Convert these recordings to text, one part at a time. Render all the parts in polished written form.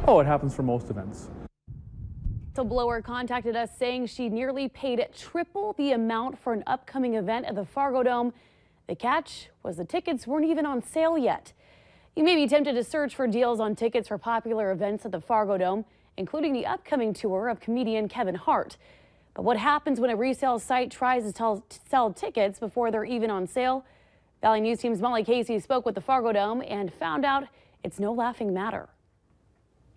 Oh, it happens for most events. A whistleblower contacted us saying she nearly paid triple the amount for an upcoming event at the Fargo Dome. The catch was the tickets weren't even on sale yet. You may be tempted to search for deals on tickets for popular events at the Fargo Dome, including the upcoming tour of comedian Kevin Hart. But what happens when a resale site tries to sell tickets before they're even on sale? Valley News Team's Molly Casey spoke with the Fargo Dome and found out it's no laughing matter.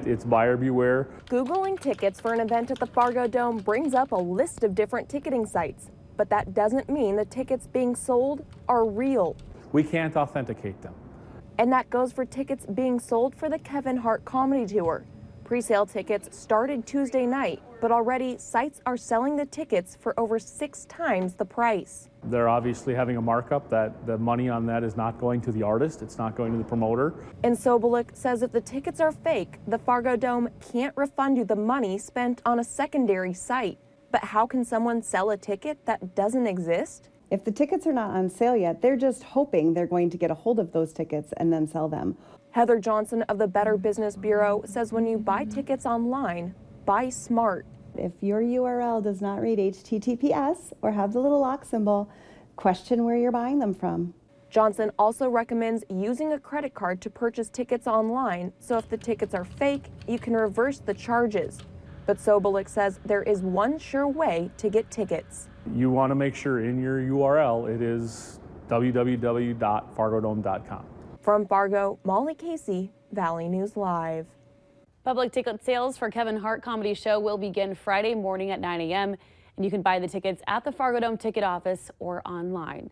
It's buyer beware. Googling tickets for an event at the Fargo Dome brings up a list of different ticketing sites, but that doesn't mean the tickets being sold are real. We can't authenticate them. And that goes for tickets being sold for the Kevin Hart comedy tour. Pre-sale tickets started Tuesday night, but already sites are selling the tickets for over 6 times the price. They're obviously having a markup that the money on that is not going to the artist, it's not going to the promoter. And Sobolik says if the tickets are fake, the Fargo Dome can't refund you the money spent on a secondary site. But how can someone sell a ticket that doesn't exist? If the tickets are not on sale yet, they're just hoping they're going to get a hold of those tickets and then sell them. Heather Johnson of the Better Business Bureau says when you buy tickets online, buy smart. If your URL does not read HTTPS or have the little lock symbol, question where you're buying them from. Johnson also recommends using a credit card to purchase tickets online, so if the tickets are fake, you can reverse the charges. But Sobolik says there is one sure way to get tickets. You want to make sure in your URL it is www.fargodome.com. From Fargo, Molly Casey, Valley News Live. Public ticket sales for Kevin Hart Comedy Show will begin Friday morning at 9 a.m. and you can buy the tickets at the Fargo Dome ticket office or online.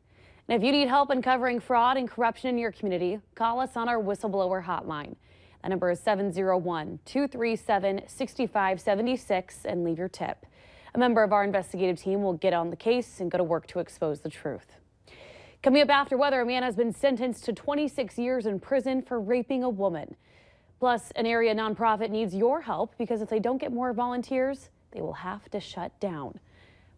And if you need help uncovering fraud and corruption in your community, call us on our whistleblower hotline. The number is 701-237-6576 and leave your tip. A member of our investigative team will get on the case and go to work to expose the truth. Coming up after weather, a man has been sentenced to 26 years in prison for raping a woman. Plus, an area nonprofit needs your help because if they don't get more volunteers, they will have to shut down.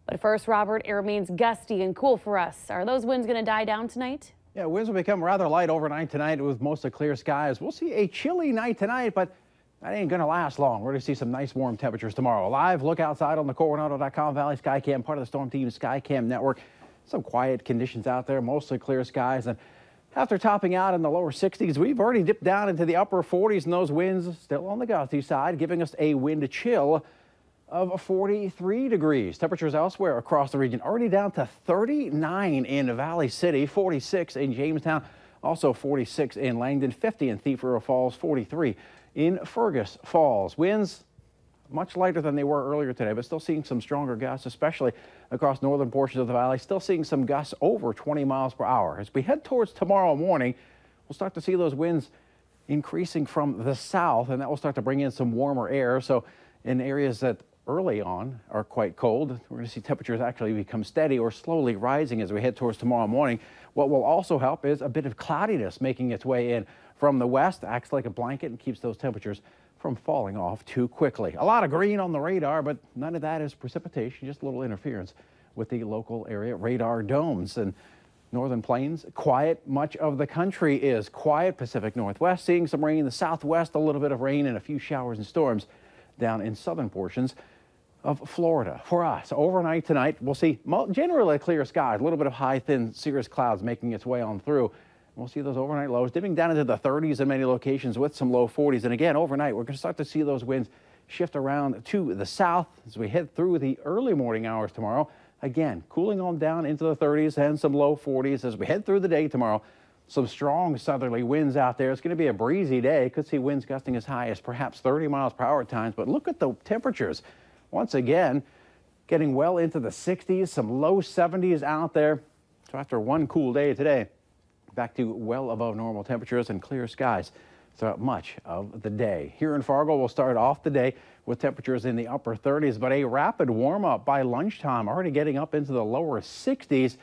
But first, Robert, it remains gusty and cool for us. Are those winds going to die down tonight? Yeah, winds will become rather light overnight tonight with mostly clear skies. We'll see a chilly night tonight, but that ain't going to last long. We're going to see some nice warm temperatures tomorrow. A live look outside on the Coronado.com Valley Skycam, part of the Storm Team's Skycam network. Some quiet conditions out there, mostly clear skies. And after topping out in the lower 60s, we've already dipped down into the upper 40s, and those winds still on the gusty side, giving us a wind chill of 43 degrees. Temperatures elsewhere across the region already down to 39 in Valley City, 46 in Jamestown, also 46 in Langdon, 50 in Thief River Falls, 43 in Fergus Falls. Winds much lighter than they were earlier today, but still seeing some stronger gusts, especially across northern portions of the valley. Still seeing some gusts over 20 miles per hour. As we head towards tomorrow morning, we'll start to see those winds increasing from the south, and that will start to bring in some warmer air. So in areas that early on are quite cold, we're going to see temperatures actually become steady or slowly rising as we head towards tomorrow morning. What will also help is a bit of cloudiness making its way in from the west, acts like a blanket and keeps those temperatures from falling off too quickly. A lot of green on the radar, but none of that is precipitation, just a little interference with the local area radar domes. And northern plains, quiet. Much of the country is quiet. Pacific Northwest seeing some rain. The Southwest, a little bit of rain and a few showers and storms down in southern portions of Florida. For us, overnight tonight, we'll see generally clear skies, a little bit of high, thin cirrus clouds making its way on through. We'll see those overnight lows dipping down into the 30s in many locations with some low 40s. And again, overnight, we're going to start to see those winds shift around to the south as we head through the early morning hours tomorrow. Again, cooling on down into the 30s and some low 40s as we head through the day tomorrow. Some strong southerly winds out there. It's going to be a breezy day. Could see winds gusting as high as perhaps 30 miles per hour at times. But look at the temperatures. Once again, getting well into the 60s, some low 70s out there. So after one cool day today, back to well above normal temperatures and clear skies throughout much of the day. Here in Fargo, we'll start off the day with temperatures in the upper 30s, but a rapid warm up by lunchtime, already getting up into the lower 60s.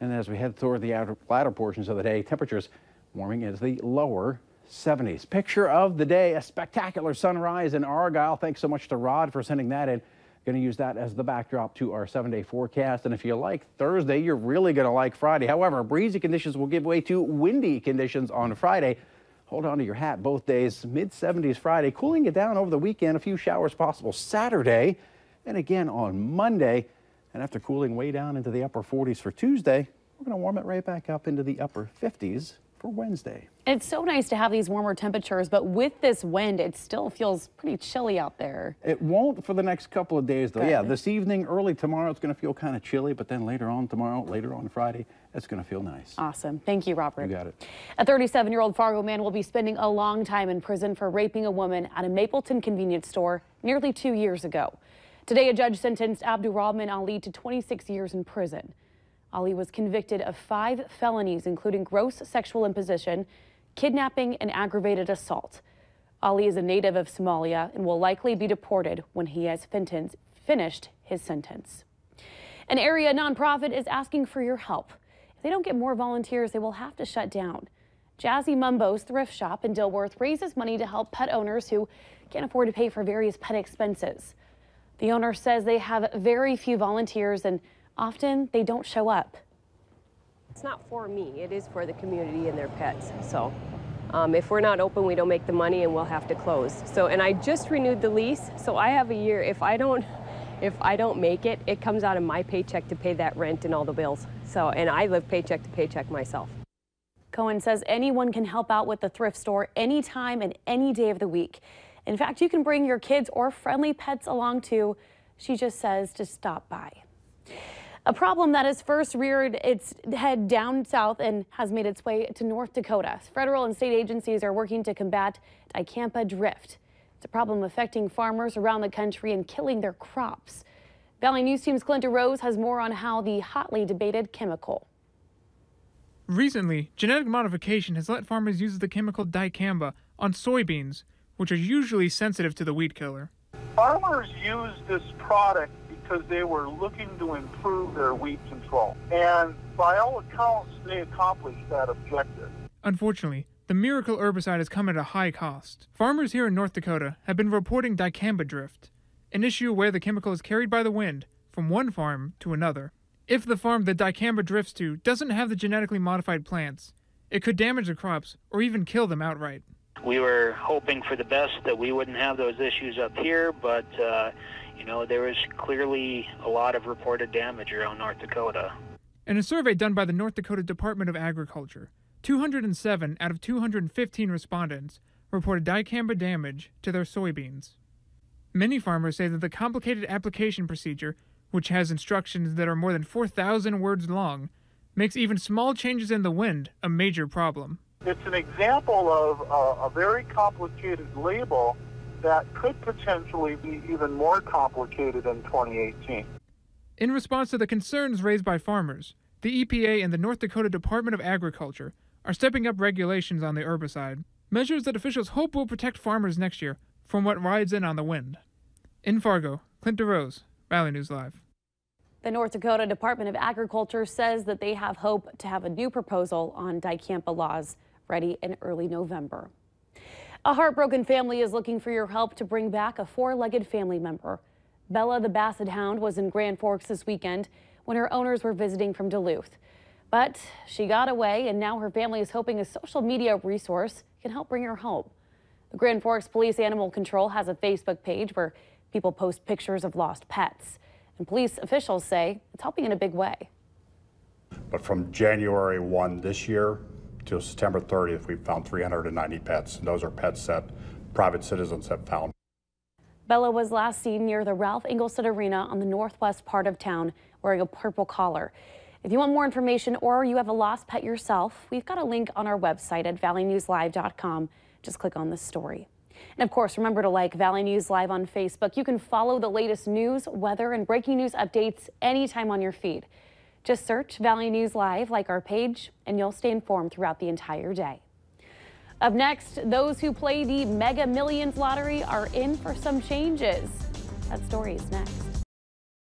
And as we head toward the latter portions of the day, temperatures warming into the lower 70s. Picture of the day, a spectacular sunrise in Argyle. Thanks so much to Rod for sending that in. Going to use that as the backdrop to our 7-day forecast. And if you like Thursday, you're really going to like Friday. However, breezy conditions will give way to windy conditions on Friday. Hold on to your hat both days. Mid-70s Friday, cooling it down over the weekend. A few showers possible Saturday and again on Monday. And after cooling way down into the upper 40s for Tuesday, we're going to warm it right back up into the upper 50s for Wednesday. It's so nice to have these warmer temperatures, but with this wind, it still feels pretty chilly out there. It won't for the next couple of days, though. Good. Yeah, this evening, early tomorrow, it's going to feel kind of chilly, but then later on tomorrow, later on Friday, it's going to feel nice. Awesome. Thank you, Robert. You got it. A 37-year-old Fargo man will be spending a long time in prison for raping a woman at a Mapleton convenience store nearly 2 years ago. Today, a judge sentenced Abdurrahman Ali to 26 years in prison. Ali was convicted of 5 felonies, including gross sexual imposition, kidnapping, and aggravated assault. Ali is a native of Somalia and will likely be deported when he has finished his sentence. An area nonprofit is asking for your help. If they don't get more volunteers, they will have to shut down. Jazzy Mumbo's thrift shop in Dilworth raises money to help pet owners who can't afford to pay for various pet expenses. The owner says they have very few volunteers and often they don't show up. It's not for me, it is for the community and their pets. So if we're not open, we don't make the money and we'll have to close. So, and I just renewed the lease, so I have a year. If I don't make it, it comes out of my paycheck to pay that rent and all the bills. So, and I live paycheck to paycheck myself. Cohen says anyone can help out with the thrift store anytime and any day of the week. In fact, you can bring your kids or friendly pets along too. She just says to stop by. A problem that has first reared its head down south and has made its way to North Dakota. Federal and state agencies are working to combat dicamba drift. It's a problem affecting farmers around the country and killing their crops. Valley News Team's Clinton Rose has more on how the hotly debated chemical. Recently, genetic modification has let farmers use the chemical dicamba on soybeans, which are usually sensitive to the weed killer. Farmers use this product because they were looking to improve their weed control. And by all accounts, they accomplished that objective. Unfortunately, the miracle herbicide has come at a high cost. Farmers here in North Dakota have been reporting dicamba drift, an issue where the chemical is carried by the wind from one farm to another. If the farm that dicamba drifts to doesn't have the genetically modified plants, it could damage the crops or even kill them outright. We were hoping for the best, that we wouldn't have those issues up here, but there was clearly a lot of reported damage around North Dakota. In a survey done by the North Dakota Department of Agriculture, 207 out of 215 respondents reported dicamba damage to their soybeans. Many farmers say that the complicated application procedure, which has instructions that are more than 4,000 words long, makes even small changes in the wind a major problem. It's an example of a very complicated label that could potentially be even more complicated in 2018. In response to the concerns raised by farmers, the EPA and the North Dakota Department of Agriculture are stepping up regulations on the herbicide, measures that officials hope will protect farmers next year from what rides in on the wind. In Fargo, Clinton Rose, Valley News Live. The North Dakota Department of Agriculture says that they have hope to have a new proposal on dicamba laws ready in early November. A heartbroken family is looking for your help to bring back a 4-legged family member. Bella the Basset Hound was in Grand Forks this weekend when her owners were visiting from Duluth. But she got away, and now her family is hoping a social media resource can help bring her home. The Grand Forks Police Animal Control has a Facebook page where people post pictures of lost pets. And police officials say it's helping in a big way. But from January 1 this year to September 30th, we've found 390 pets. And those are pets that private citizens have found. Bella was last seen near the Ralph Engelstad Arena on the northwest part of town wearing a purple collar. If you want more information or you have a lost pet yourself, we've got a link on our website at valleynewslive.com. Just click on this story. And of course, remember to like Valley News Live on Facebook. You can follow the latest news, weather, and breaking news updates anytime on your feed. Just search Valley News Live, like our page, and you'll stay informed throughout the entire day. Up next, those who play the Mega Millions lottery are in for some changes. That story is next.